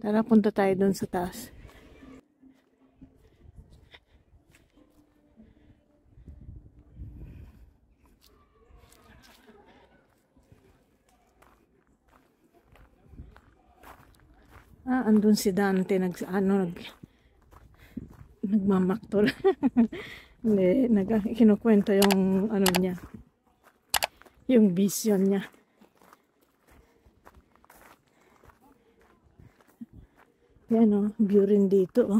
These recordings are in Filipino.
Tara, punta tayo dun sa taas. Andun si Dante nagmamaktol. Hindi, kinukwento yung ano niya, yung vision niya. Yan o, view rin dito o.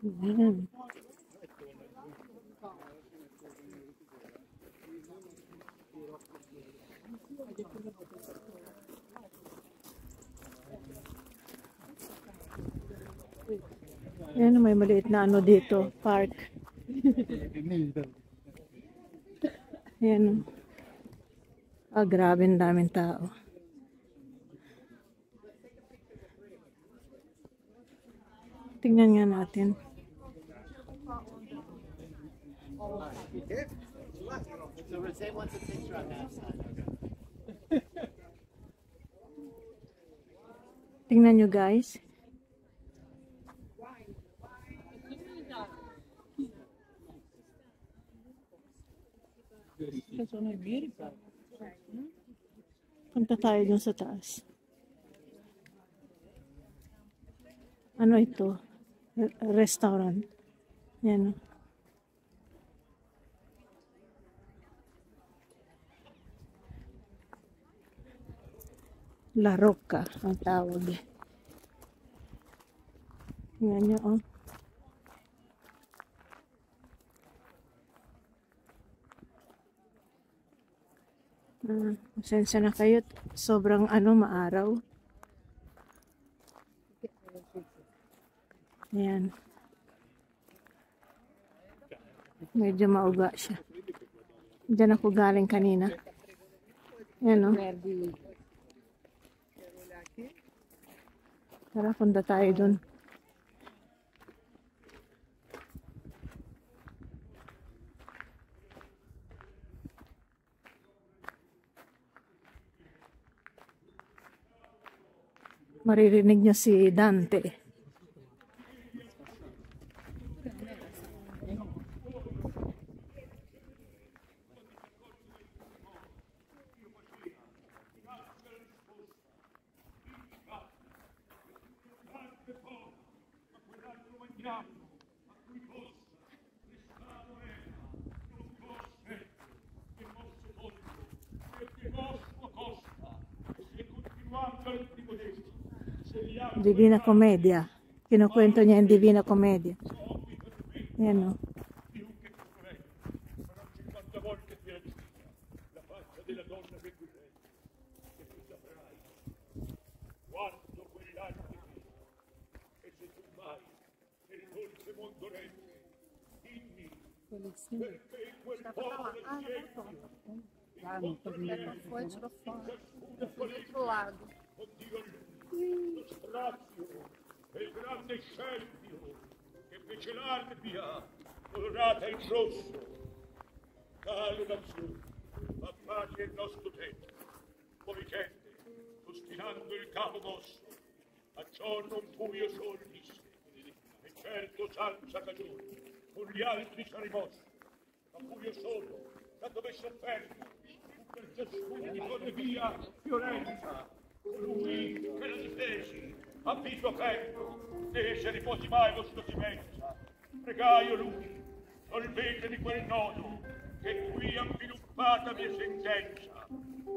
Yan. Yan, may maliit na ano dito, park. Yan. Grabe, ang daming tao. Tingnan nga natin. Tingnan nyo guys. Punta tayo dun sa taas. Ano ito? Restaurant. Yan. La Rocca ang tawag. Yan nyo, oh. Pasensya na kayo. Sobrang maaraw. Ayan. Medyo mauga siya. Diyan ako galing kanina. Ayan o. Tara, punta tayo dun. Maririnig niyo si Dante. Divina Commedia. Kinukwento niya yung Divina Commedia. Yan o. Foi, tirou fora. Foi do outro lado. Lo strazio e il grande scempio che fece l'Arbia colorata in rosso. Caro nazione, fa pace il nostro tempo. Voi gente, ostinando il capo mosso, a ciò non fu io solo disse, e certo senza cagione, con gli altri sarei mosso, ma fu io solo, da dove sofferto, fu per ciascuno di corre via violenza. Lui che la difesi, a viso aperto, e se riposi mai vostro simenza, pregaio lui, solvete di quel nodo, che qui ha sviluppata mia sentenza,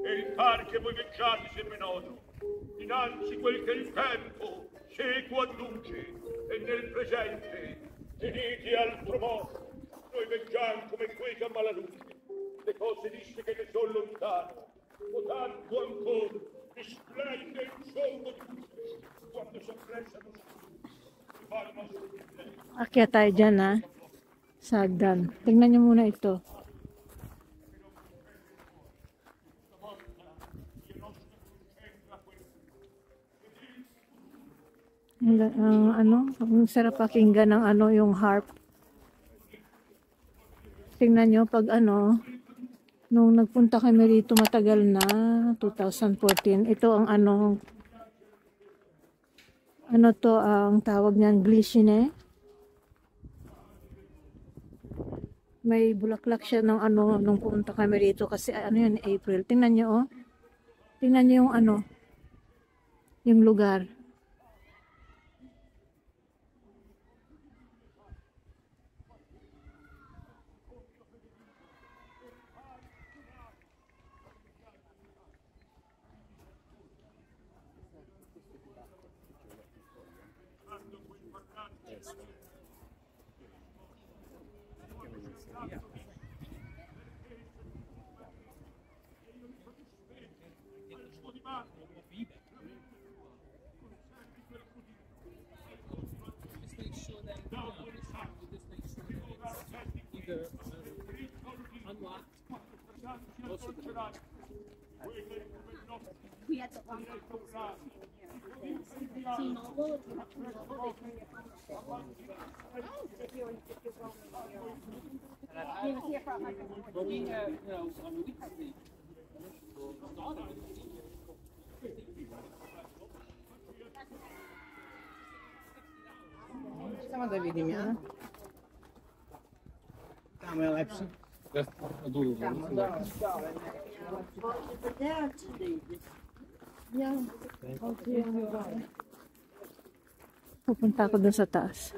e il par che voi veggiate sempre nodo, dinanzi quel che il tempo sequo adduce, e nel presente tenete altro modo, noi veggiamo come quei che a mala luce, le cose disse che ne son lontano, o tanto ancora, risplende il solco di luce, quando si appressano si fanno Akyat tayo dyan ha. Sagdan. Tingnan nyo muna ito. Ang sarap pakinggan ng yung harp. Tingnan nyo pag Nung nagpunta kami rito matagal na, 2014, ito ang ano to ang tawag niyan, glycine. May bulaklak siya ng nung pumunta kami rito kasi yun, April. Tingnan niyo oh. Tingnan niyo yung yung lugar. Sama da vidim ya. Kamera lepsi. Pupunta ako dun sa taas.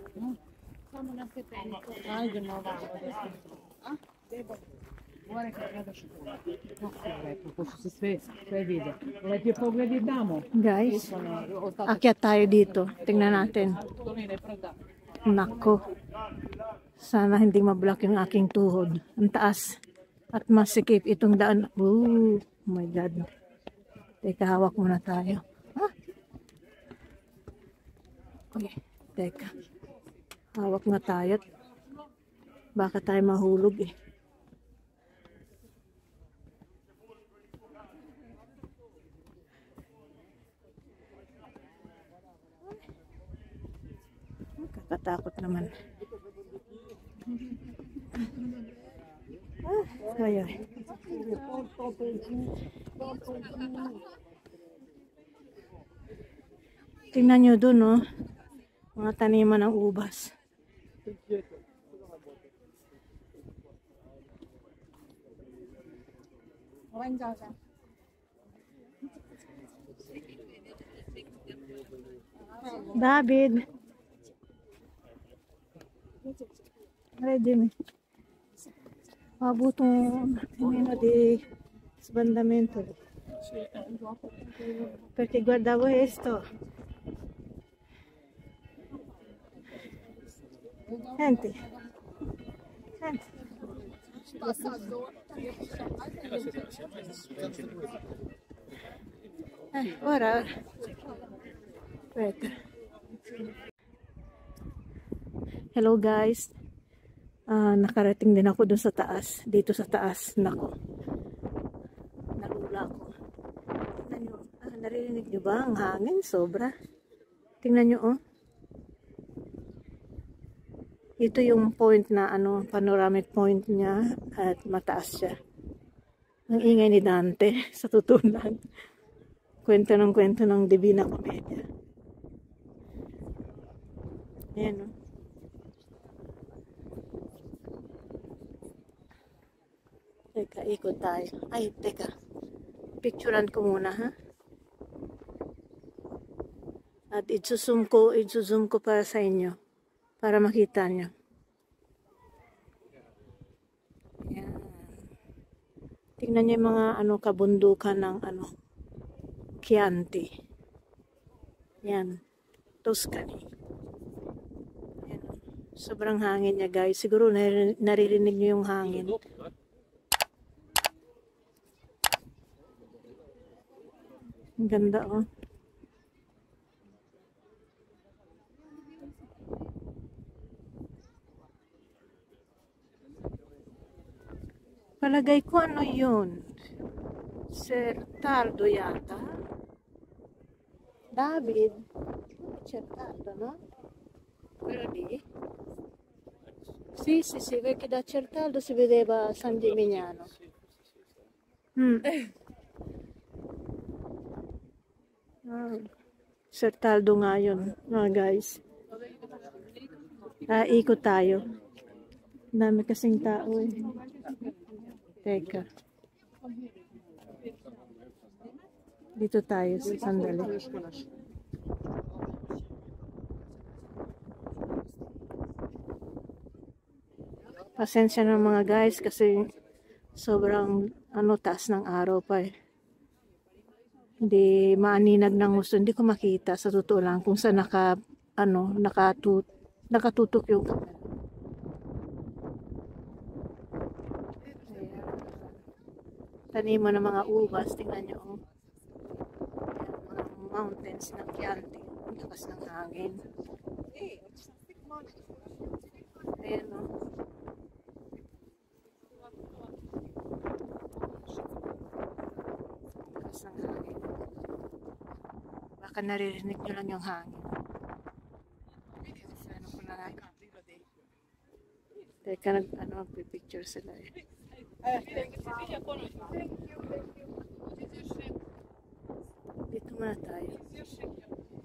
Guys, akyat tayo dito. Tingnan natin. Nako. Sana hindi mablock yung aking tuhod. Ang taas. At masikip itong daan. Oh my God. Teka, hawak muna tayo. Okay, teka. Hawak na tayo. Baka tayo mahulog eh. Kakatakot naman. Kaya. Tingnan nyo dun, oh. Mga taniman ng ubas. David. Ready me. Avuto meno di sbandamento. Perché guardavo questo. Senti. Senti. Ora. Aspetta. Hello guys. Nakarating din ako dun sa taas. Dito sa taas. Nako. Nalula ako. Tingnan nyo. Naririnig nyo ba? Ang hangin. Sobra. Tingnan nyo oh. Ito yung point na panoramic point niya at mataas siya. Ang ingay ni Dante sa tutunan. Kwento ng Divina Commedia. Ayan o. Teka, ikot tayo. Ay, teka. Picturean ko muna ha. At i-zoom ko para sa inyo. Para makita nyo. Ayan. Tingnan nyo yung mga kabundukan ng Chianti. Yan. Tuscany. Ayan. Sobrang hangin niya guys. Siguro naririnig nyo yung hangin. Ang ganda oh. Palagay ko yun? Certaldo yata. David. Certaldo, no? Quello lì. Sì, perché da Certaldo si vedeva San Gimignano. Hmm. Sertaldo nga yun, mga guys. Ikot tayo. Ang dami kasing tao eh. Teka. Dito tayo sa sandali. Pasensya na mga guys kasi sobrang taas ng araw pa eh. Hindi maaninag ng gusto. Hindi ko makita sa totoo lang kung saan nakatutok yung camera. Ayan. Taniman ng mga ubas. Tingnan nyo. Oh. Ayan, mga mountains ng Chianti. Ang lakas ng hangin. Ayan o. Oh. Lakas ng hangin. Baka naririnig nyo lang yung hangin. Teka, picture sila eh. Dito muna tayo.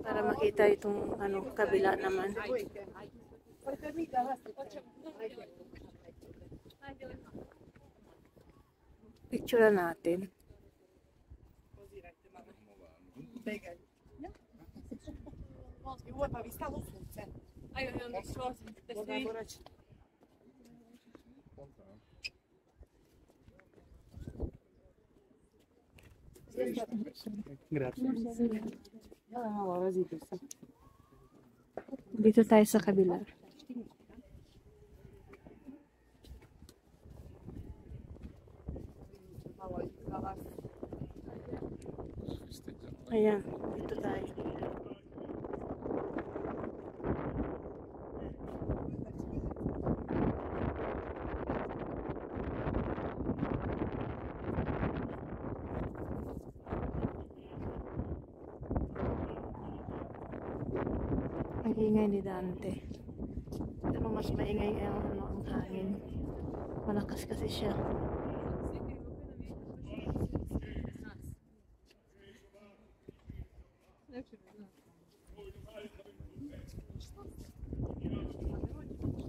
Para makita itong kabila naman. Picture natin. Dito tayo sa kabila. Ayan, dito tayo. Ang ingay ni Dante. Pero mas maingay ang hangin. Malakas kasi siya.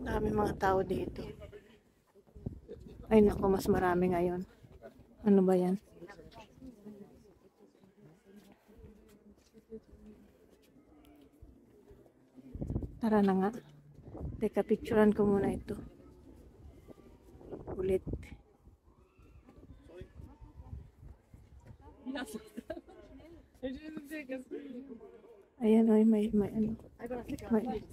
Dami mga tao dito. Ay naku, mas marami ngayon. Ano ba yan? Tara na nga. Teka, picturean ko muna ito. Ulit. Ayan, ay, may ano. May.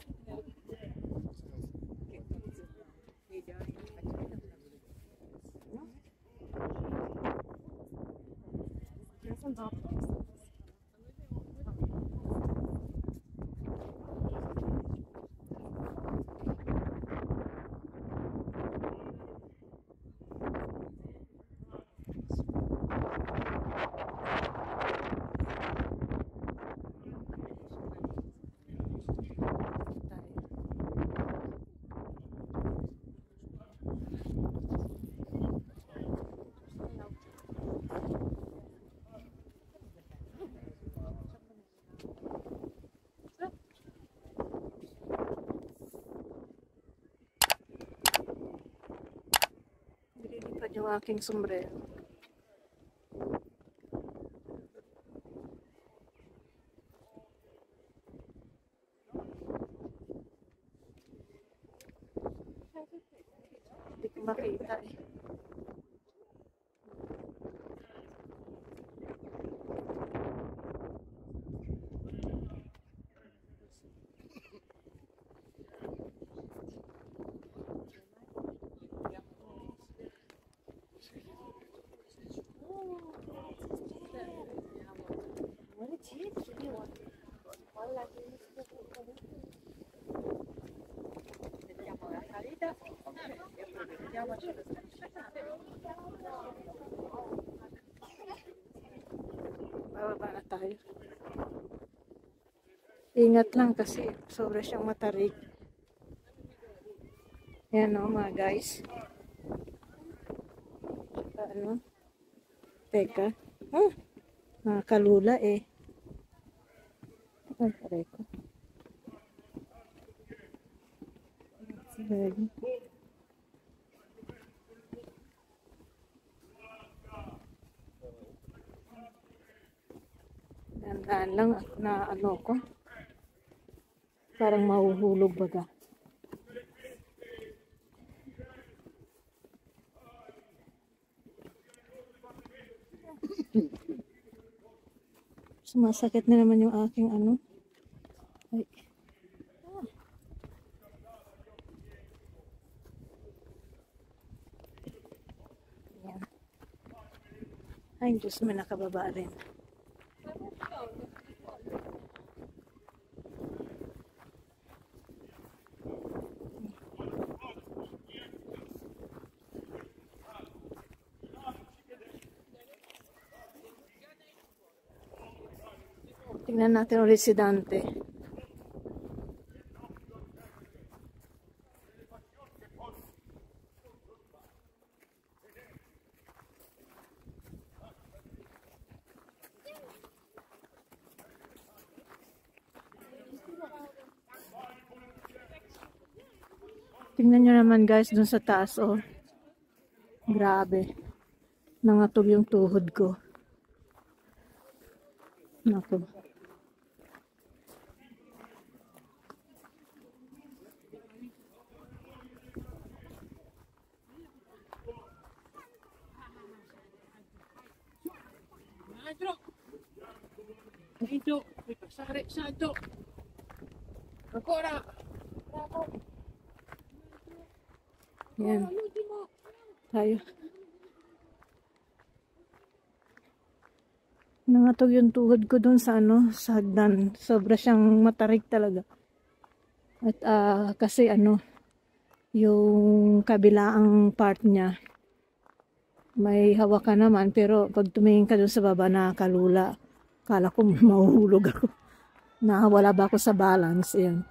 Nililipad yung aking sombrero. Hindi ko makita eh. Bababa na tayo. Ingat lang kasi sobra siyang matarik. Yan o mga guys. Teka. Ah, nakakalula eh. Ay, pare ko. Sige. Dahan-dahan lang na ano ko. Parang mahuhulog baga. Sumasakit na naman yung aking ano. Ay. Ayan. Ay, Diyos, may nakababa rin. Tingnan natin ulit si Dante. Tingnan nyo naman guys dun sa taas, oh. Grabe. Nangatog yung tuhod ko. Naku. Santo, pasare santo. Ancora. Bravo. Yan. Tayo. Nangatog yung tuhod ko dun sa ano, sa hagdan. Sobra siyang matarik talaga. At kasi ano, yung kabilaang part niya, may hawakan naman, pero pag tumingin ka dun sa baba, nakakalula. Kala ko mahuhulog ako. Nakawala ba ako sa balance? Ayan.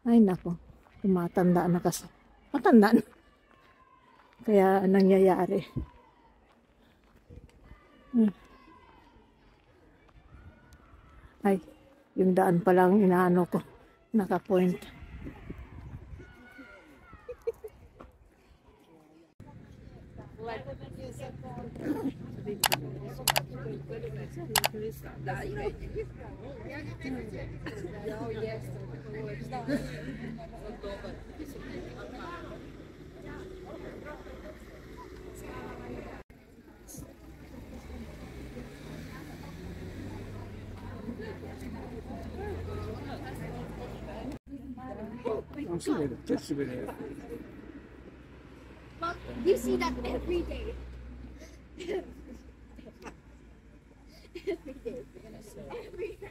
Ay nako, tumatanda na kasi. Matanda na. Kaya nangyayari. Ay, yung daan pa lang inaano ko. Naka-point. Non si vede, che si vede? But you see that every day. Every day. Every day.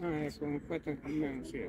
Ah, ecco, un po' con me, sì.